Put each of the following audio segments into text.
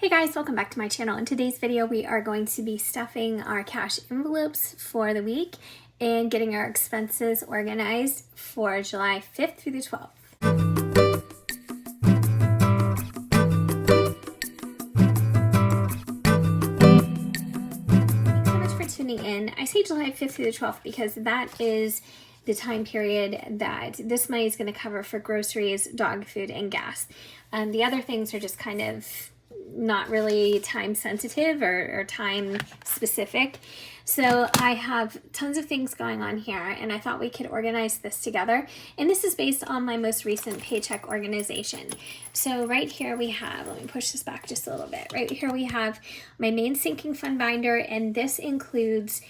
Hey guys, welcome back to my channel. In today's video, we are going to be stuffing our cash envelopes for the week and getting our expenses organized for July 5th through the 12th. Thanks so much for tuning in. I say July 5th through the 12th because that is the time period that this money is going to cover for groceries, dog food, and gas. The other things are just kind of not really time sensitive or time specific. So I have tons of things going on here and I thought we could organize this together. And this is based on my most recent paycheck organization. So right here we have, let me push this back just a little bit. Right here we have my main sinking fund binder, and this includes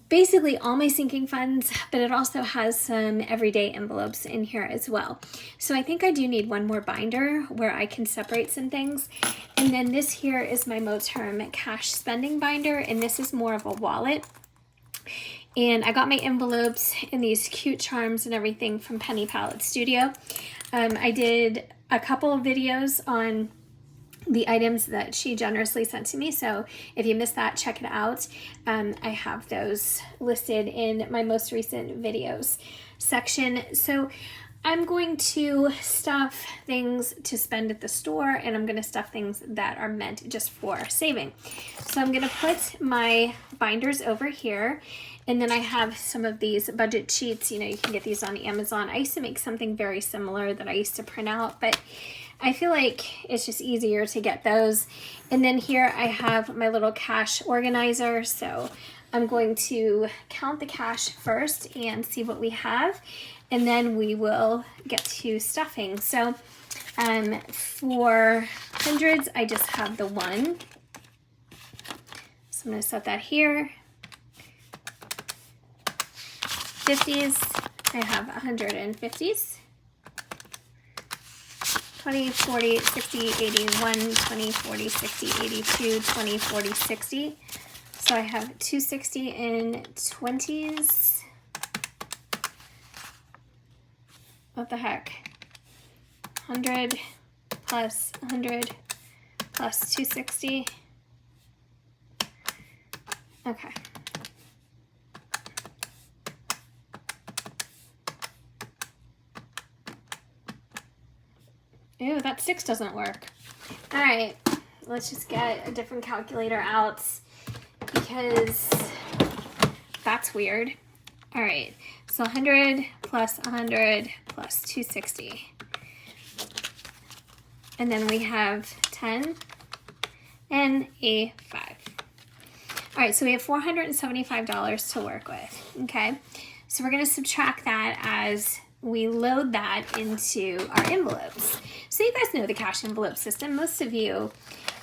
basically all my sinking funds, but it also has some everyday envelopes in here as well. So I think I do need one more binder where I can separate some things. And then this here is my Mo-Term cash spending binder, and this is more of a wallet. And I got my envelopes in these cute charms and everything from Penny Palette Studio. I did a couple of videos on the items that she generously sent to me, so if you missed that, check it out. I have those listed in my most recent videos section. So I'm going to stuff things to spend at the store, and I'm going to stuff things that are meant just for saving. So I'm going to put my binders over here, and then I have some of these budget sheets. You know, you can get these on Amazon. I used to make something very similar that I used to print out, but I feel like it's just easier to get those. And then here I have my little cash organizer. So I'm going to count the cash first and see what we have, and then we will get to stuffing. So for hundreds, I just have the one. So I'm going to set that here. 50s, I have 150s. 20, 40, 60, 80, 1, 20, 40, 60, 82, 20, 40, 60. So I have 260 in 20s. What the heck? 100 plus 100 plus 260. Okay. Ew, that 6 doesn't work. All right, let's just get a different calculator out because that's weird. All right, so 100 plus 100 plus 260. And then we have 10 and a 5. All right, so we have $475 to work with, okay? So we're gonna subtract that as we load that into our envelopes. So you guys know the cash envelope system. Most of you,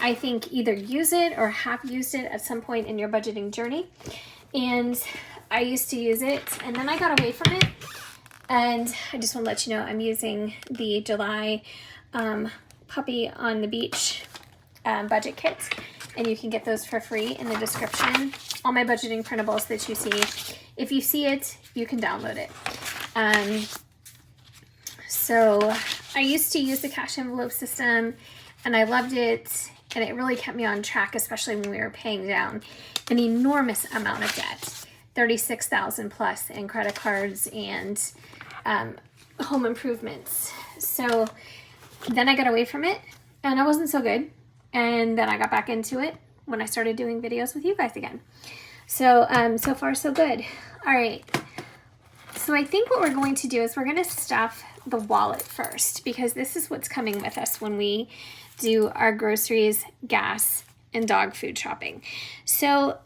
I think, either use it or have used it at some point in your budgeting journey. And I used to use it, and then I got away from it. And I just want to let you know I'm using the July Puppy on the Beach budget kit. And you can get those for free in the description. All my budgeting printables that you see, if you see it, you can download it. So I used to use the cash envelope system and I loved it, and it really kept me on track, especially when we were paying down an enormous amount of debt, $36,000 plus in credit cards and home improvements. So then I got away from it and I wasn't so good. And then I got back into it when I started doing videos with you guys again. So, so far so good. All right. So I think what we're going to do is we're going to stuff the wallet first, because this is what's coming with us when we do our groceries, gas, and dog food shopping. So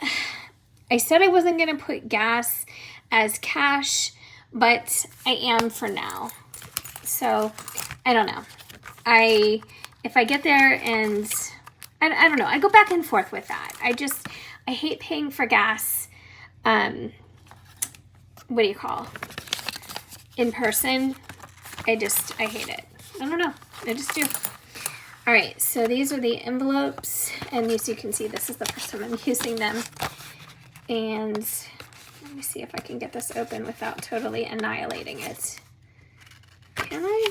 I said I wasn't going to put gas as cash, but I am for now. So I don't know. If I get there and I don't know, I go back and forth with that. I hate paying for gas. What do you call? In person. I hate it. I don't know. I just do. All right, so these are the envelopes, and as you can see, this is the first time I'm using them. And let me see if I can get this open without totally annihilating it. Can I?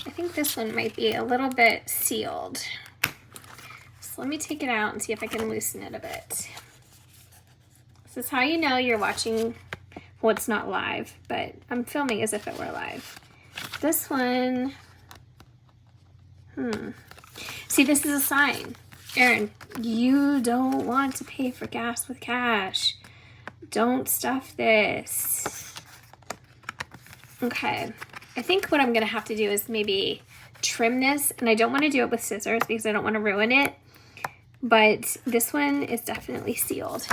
I think this one might be a little bit sealed. let me take it out and see if I can loosen it a bit. This is how you know you're watching, well, it's not live, but I'm filming as if it were live. This one, see, this is a sign. Erin, you don't want to pay for gas with cash. Don't stuff this. Okay, I think what I'm gonna have to do is maybe trim this, and I don't want to do it with scissors because I don't want to ruin it, but this one is definitely sealed.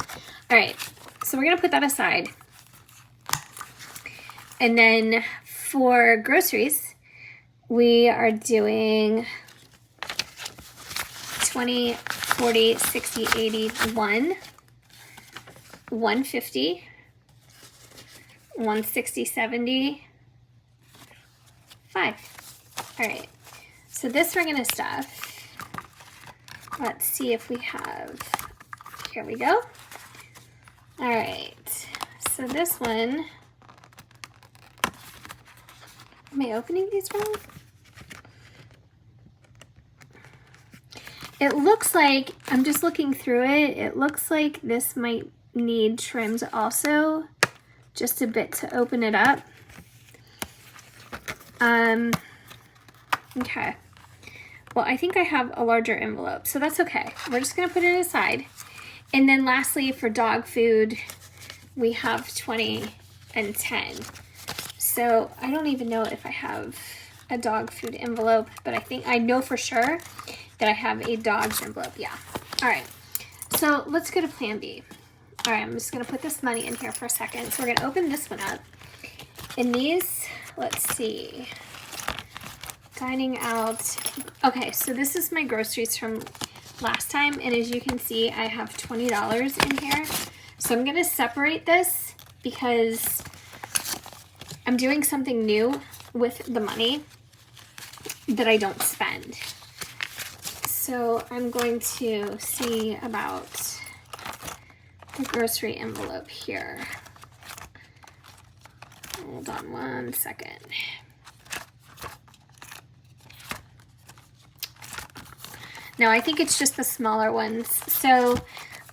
All right, so we're gonna put that aside. And then for groceries, we are doing 20, 40, 60, 80, 150, 160, 70, 5. All right, so this we're gonna stuff. Let's see if we have, here we go. All right, so this one, am I opening these wrong? It looks like, I'm just looking through it, it looks like this might need trimmed also, just a bit to open it up. Okay, well, I think I have a larger envelope, so that's okay. We're just gonna put it aside. And then lastly, for dog food, we have 20 and 10. So I don't even know if I have a dog food envelope, but I know for sure that I have a dog's envelope, yeah. All right, so let's go to plan B. All right, I'm just gonna put this money in here for a second. So we're gonna open this one up. And these, let's see, dining out. Okay, so this is my groceries from last time, and as you can see, I have $20 in here. So I'm gonna separate this because I'm doing something new with the money that I don't spend. So I'm going to see about the grocery envelope here. Hold on one second. No, I think it's just the smaller ones. So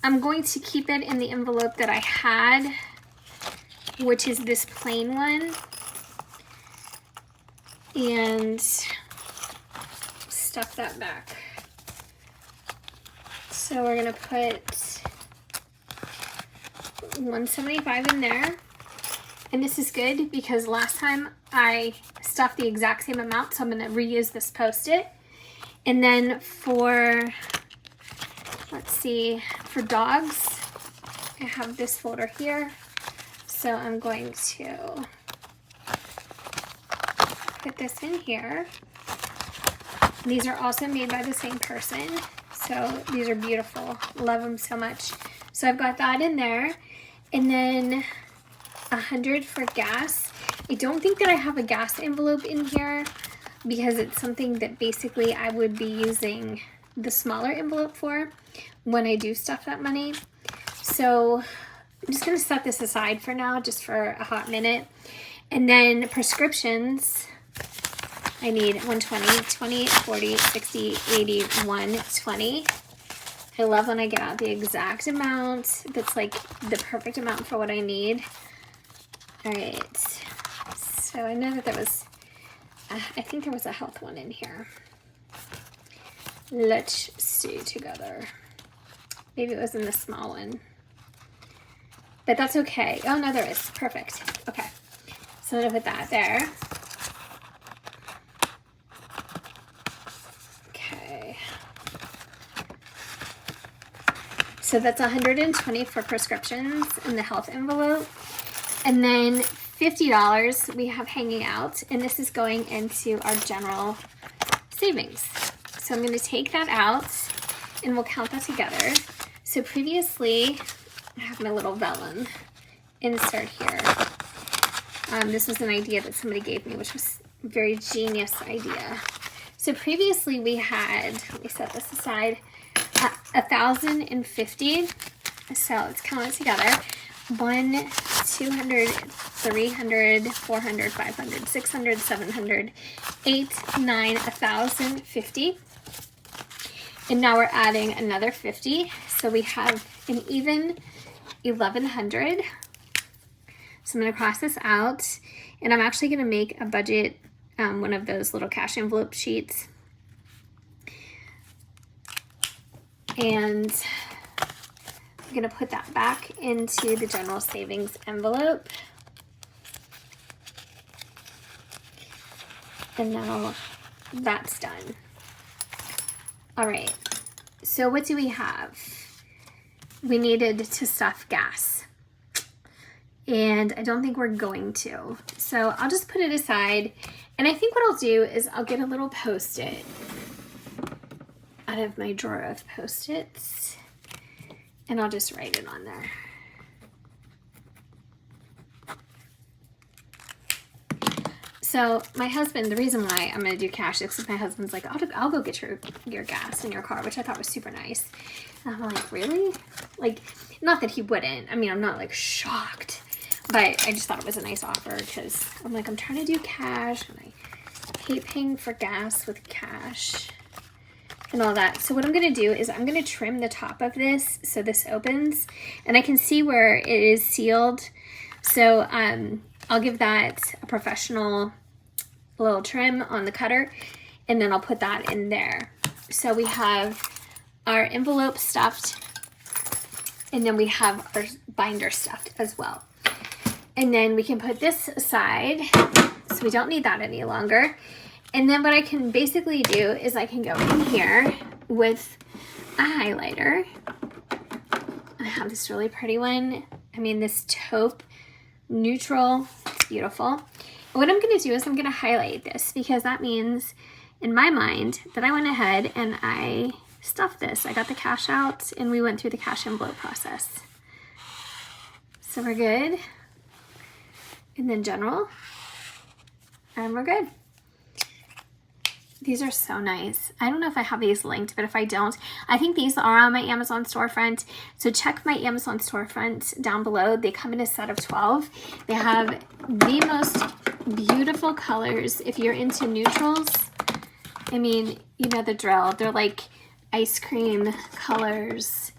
I'm going to keep it in the envelope that I had, which is this plain one, and stuff that back. So we're gonna put 175 in there. And this is good because last time I stuffed the exact same amount, so I'm gonna reuse this Post-it. And then for, let's see, for dogs, I have this folder here. So I'm going to put this in here. These are also made by the same person. So these are beautiful, love them so much. So I've got that in there. And then 100 for gas. I don't think that I have a gas envelope in here because it's something that basically I would be using the smaller envelope for when I do stuff that money. So I'm just gonna set this aside for now, just for a hot minute. And then prescriptions, I need 120, 20, 40, 60, 80, 120. I love when I get out the exact amount that's like the perfect amount for what I need. All right, so I know that there was, I think there was a health one in here. Let's see together. Maybe it was in the small one, but that's okay. Oh no, there is, perfect. Okay, so I'm gonna put that there. Okay. So that's 120 for prescriptions in the health envelope. And then $50 we have hanging out, and this is going into our general savings. So I'm going to take that out and we'll count that together. So previously, I have my little vellum insert here. This was an idea that somebody gave me, which was a very genius idea. So previously we had, let me set this aside, 1,050. So let's count it together. 1, 200, 300, 400, 500, 600, 700, 8, 9, 1,050. And now we're adding another 50. So we have an even 1,100. So I'm going to cross this out, and I'm actually going to make a budget, one of those little cash envelope sheets. And I'm going to put that back into the general savings envelope. And now that's done. All right, so what do we have? We needed to stuff gas, and I don't think we're going to. So I'll just put it aside, and I think what I'll do is I'll get a little Post-it out of my drawer of Post-its, and I'll just write it on there. So my husband, the reason why I'm gonna do cash is because my husband's like, I'll go get your gas in your car, which I thought was super nice. And I'm like, really? Like, not that he wouldn't. I mean, I'm not like shocked, but I just thought it was a nice offer because I'm like, I'm trying to do cash, and I hate paying for gas with cash and all that. So what I'm gonna do is I'm gonna trim the top of this so this opens, and I can see where it is sealed. So I'll give that a professional little trim on the cutter, and then I'll put that in there. So we have our envelope stuffed, and then we have our binder stuffed as well. And then we can put this aside, so we don't need that any longer. And then what I can basically do is I can go in here with a highlighter. I have this really pretty one. I mean, this taupe neutral, it's beautiful. What I'm going to do is I'm going to highlight this, because that means in my mind that I went ahead and I stuffed this. I got the cash out, and we went through the cash envelope process. So we're good. And then general, and we're good. These are so nice. I don't know if I have these linked, but if I don't, I think these are on my Amazon storefront. So check my Amazon storefront down below. They come in a set of 12. They have the most beautiful colors. If you're into neutrals, I mean, you know the drill. They're like ice cream colors,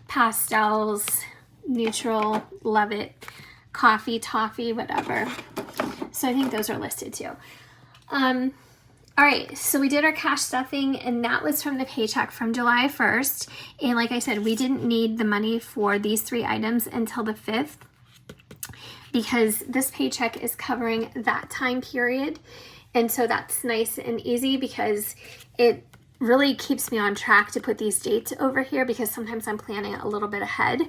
pastels, neutral, love it. Coffee, toffee, whatever. So I think those are listed too. All right, so we did our cash stuffing, and that was from the paycheck from July 1st. And like I said, we didn't need the money for these 3 items until the 5th, because this paycheck is covering that time period. And so that's nice and easy, because it really keeps me on track to put these dates over here, because sometimes I'm planning a little bit ahead.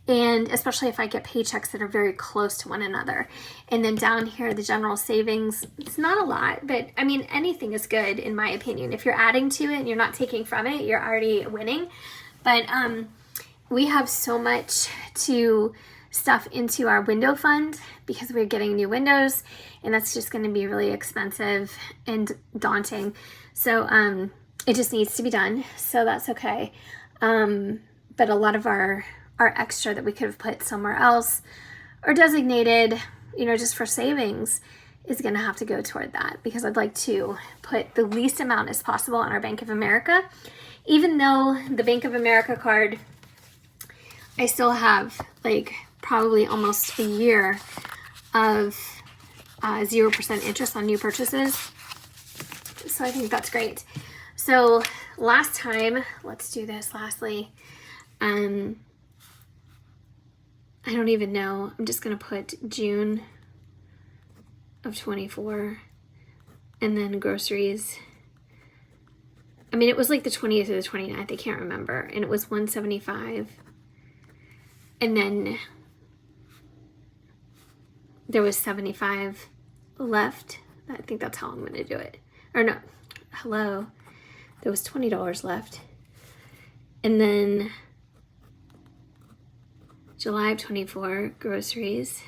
And especially if I get paychecks that are very close to one another. And then down here, the general savings, it's not a lot, but I mean, anything is good in my opinion. If you're adding to it and you're not taking from it, you're already winning. But we have so much to stuff into our window fund, because we're getting new windows, and that's just going to be really expensive and daunting. So it just needs to be done. So that's okay. But a lot of our extra that we could have put somewhere else or designated, you know, just for savings, is going to have to go toward that, because I'd like to put the least amount as possible on our Bank of America. Even though the Bank of America card, I still have like probably almost a year of 0% interest on new purchases. So I think that's great. So last time, let's do this lastly. I don't even know. I'm just going to put June of 24, and then groceries. I mean, it was like the 20th or the 29th. I can't remember. And it was $175. And then there was $75 left. I think that's how I'm going to do it. Or no, hello. There was $20 left. And then July of 24, groceries.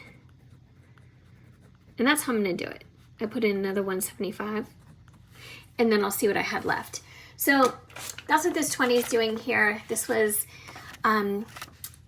And that's how I'm going to do it. I put in another $175, and then I'll see what I had left. So that's what this 20 is doing here. This was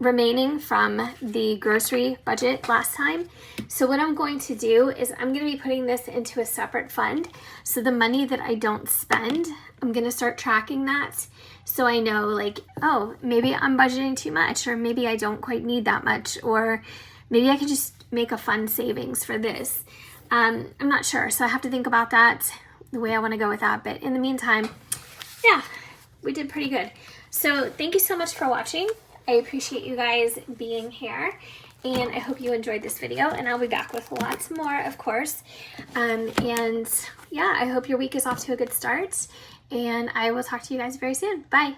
remaining from the grocery budget last time. So what I'm going to do is I'm going to be putting this into a separate fund. So the money that I don't spend, I'm going to start tracking that. So I know like, oh, maybe I'm budgeting too much, or maybe I don't quite need that much, or maybe I can just make a fund savings for this. I'm not sure. So I have to think about that, the way I want to go with that. But in the meantime, yeah, we did pretty good. So thank you so much for watching. I appreciate you guys being here, and I hope you enjoyed this video, and I'll be back with lots more, of course. And yeah, I hope your week is off to a good start, and I will talk to you guys very soon. Bye.